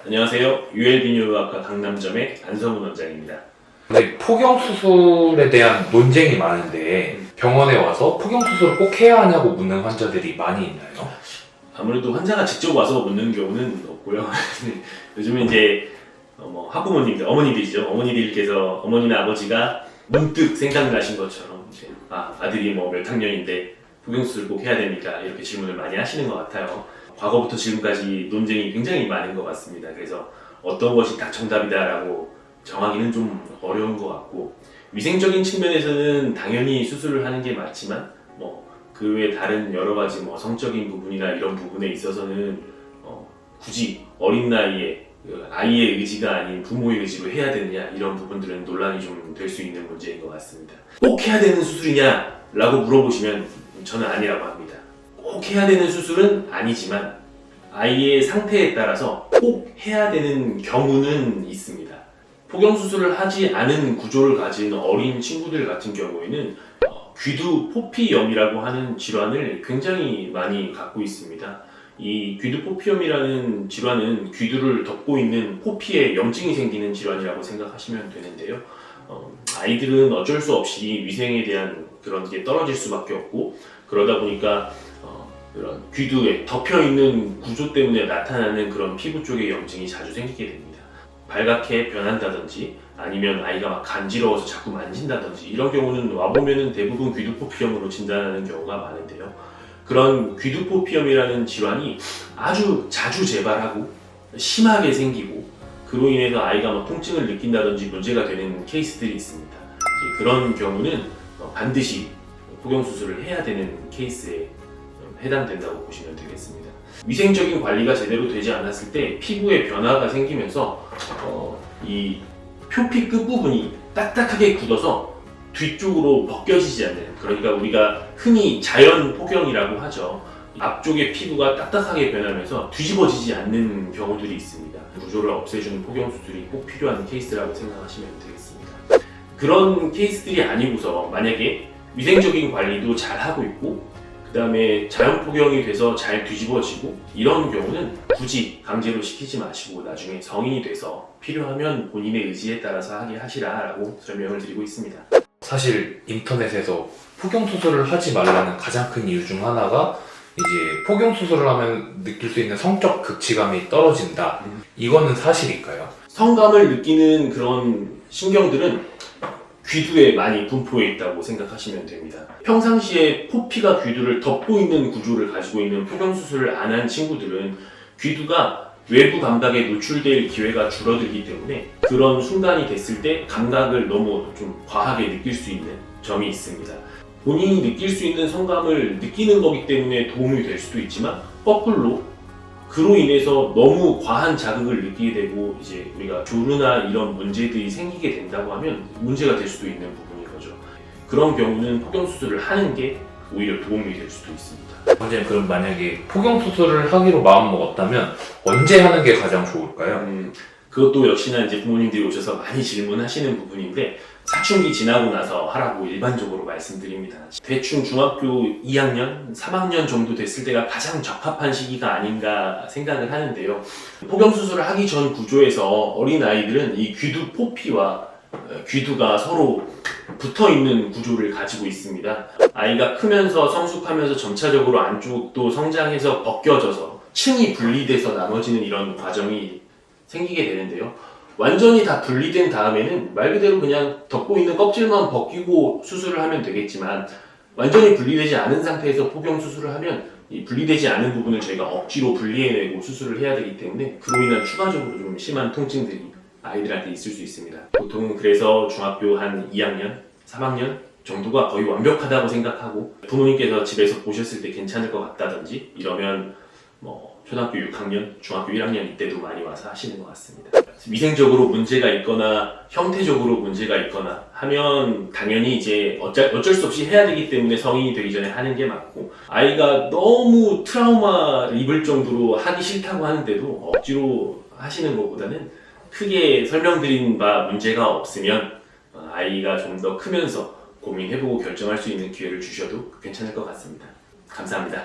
안녕하세요. UL비뇨의학과 강남점의 안성훈 원장입니다. 근데 포경수술에 대한 논쟁이 많은데 병원에 와서 포경수술을 꼭 해야 하냐고 묻는 환자들이 많이 있나요? 아무래도 환자가 직접 와서 묻는 경우는 없고요. 요즘은 이제 학부모님들, 어머니들이죠. 어머니들께서 어머니나 아버지가 문득 생각나신 것처럼 이제 아들이 몇 학년인데 포경수술 꼭 해야 됩니까? 이렇게 질문을 많이 하시는 것 같아요. 과거부터 지금까지 논쟁이 굉장히 많은 것 같습니다. 그래서 어떤 것이 딱 정답이다라고 정하기는 좀 어려운 것 같고, 위생적인 측면에서는 당연히 수술을 하는 게 맞지만 그 외에 다른 여러 가지 성적인 부분이나 이런 부분에 있어서는 굳이 어린 나이에 아이의 의지가 아닌 부모의 의지로 해야 되느냐, 이런 부분들은 논란이 좀 될 수 있는 문제인 것 같습니다. 꼭 해야 되는 수술이냐 라고 물어보시면 저는 아니라고 합니다. 꼭 해야 되는 수술은 아니지만 아이의 상태에 따라서 꼭 해야 되는 경우는 있습니다. 포경수술을 하지 않은 구조를 가진 어린 친구들 같은 경우에는 귀두포피염이라고 하는 질환을 굉장히 많이 갖고 있습니다. 이 귀두포피염이라는 질환은 귀두를 덮고 있는 포피에 염증이 생기는 질환이라고 생각하시면 되는데요. 아이들은 어쩔 수 없이 위생에 대한 그런 게 떨어질 수밖에 없고, 그러다 보니까 그런 귀두에 덮여있는 구조 때문에 나타나는 그런 피부 쪽의 염증이 자주 생기게 됩니다. 발갛게 변한다든지 아니면 아이가 막 간지러워서 자꾸 만진다든지, 이런 경우는 와보면은 대부분 귀두포피염으로 진단하는 경우가 많은데요. 그런 귀두포피염이라는 질환이 아주 자주 재발하고 심하게 생기고, 그로 인해서 아이가 통증을 느낀다든지 문제가 되는 케이스들이 있습니다. 그런 경우는 반드시 포경수술을 해야 되는 케이스에 해당된다고 보시면 되겠습니다. 위생적인 관리가 제대로 되지 않았을 때 피부에 변화가 생기면서 이 표피 끝부분이 딱딱하게 굳어서 뒤쪽으로 벗겨지지 않는, 그러니까 우리가 흔히 자연 포경이라고 하죠. 앞쪽의 피부가 딱딱하게 변하면서 뒤집어지지 않는 경우들이 있습니다. 구조를 없애주는 포경수술이 꼭 필요한 케이스라고 생각하시면 되겠습니다. 그런 케이스들이 아니고서 만약에 위생적인 관리도 잘 하고 있고, 그 다음에 자연 포경이 돼서 잘 뒤집어지고, 이런 경우는 굳이 강제로 시키지 마시고 나중에 성인이 돼서 필요하면 본인의 의지에 따라서 하게 하시라라고 설명을 드리고 있습니다. 사실 인터넷에서 포경수술을 하지 말라는 가장 큰 이유 중 하나가 이제 포경수술을 하면 느낄 수 있는 성적 극치감이 떨어진다. 이거는 사실일까요? 성감을 느끼는 그런 신경들은 귀두에 많이 분포해 있다고 생각하시면 됩니다. 평상시에 포피가 귀두를 덮고 있는 구조를 가지고 있는 포경수술을 안 한 친구들은 귀두가 외부 감각에 노출될 기회가 줄어들기 때문에 그런 순간이 됐을 때 감각을 너무 좀 과하게 느낄 수 있는 점이 있습니다. 본인이 느낄 수 있는 성감을 느끼는 거기 때문에 도움이 될 수도 있지만, 거꾸로 그로 인해서 너무 과한 자극을 느끼게 되고 이제 우리가 조르나 이런 문제들이 생기게 된다고 하면 문제가 될 수도 있는 부분인 거죠. 그런 경우는 포경수술을 하는 게 오히려 도움이 될 수도 있습니다. 원장님, 그럼 만약에 포경수술을 하기로 마음먹었다면 언제 하는 게 가장 좋을까요? 그것도 역시나 이제 부모님들이 오셔서 많이 질문하시는 부분인데, 사춘기 지나고 나서 하라고 일반적으로 말씀드립니다. 대충 중학교 2학년, 3학년 정도 됐을 때가 가장 적합한 시기가 아닌가 생각을 하는데요. 포경수술을 하기 전 구조에서 어린 아이들은 이 귀두 포피와 귀두가 서로 붙어있는 구조를 가지고 있습니다. 아이가 크면서 성숙하면서 점차적으로 안쪽도 성장해서 벗겨져서 층이 분리돼서 나눠지는 이런 과정이 생기게 되는데요. 완전히 다 분리된 다음에는 말 그대로 그냥 덮고 있는 껍질만 벗기고 수술을 하면 되겠지만, 완전히 분리되지 않은 상태에서 포경수술을 하면 이 분리되지 않은 부분을 저희가 억지로 분리해내고 수술을 해야 되기 때문에 그로 인한 추가적으로 좀 심한 통증들이 아이들한테 있을 수 있습니다. 보통 그래서 중학교 한 2학년, 3학년 정도가 거의 완벽하다고 생각하고, 부모님께서 집에서 보셨을 때 괜찮을 것 같다든지 이러면 초등학교 6학년, 중학교 1학년 이때도 많이 와서 하시는 것 같습니다. 위생적으로 문제가 있거나 형태적으로 문제가 있거나 하면 당연히 이제 어쩔 수 없이 해야 되기 때문에 성인이 되기 전에 하는 게 맞고, 아이가 너무 트라우마를 입을 정도로 하기 싫다고 하는데도 억지로 하시는 것보다는 크게 설명드린 바 문제가 없으면 아이가 좀 더 크면서 고민해보고 결정할 수 있는 기회를 주셔도 괜찮을 것 같습니다. 감사합니다.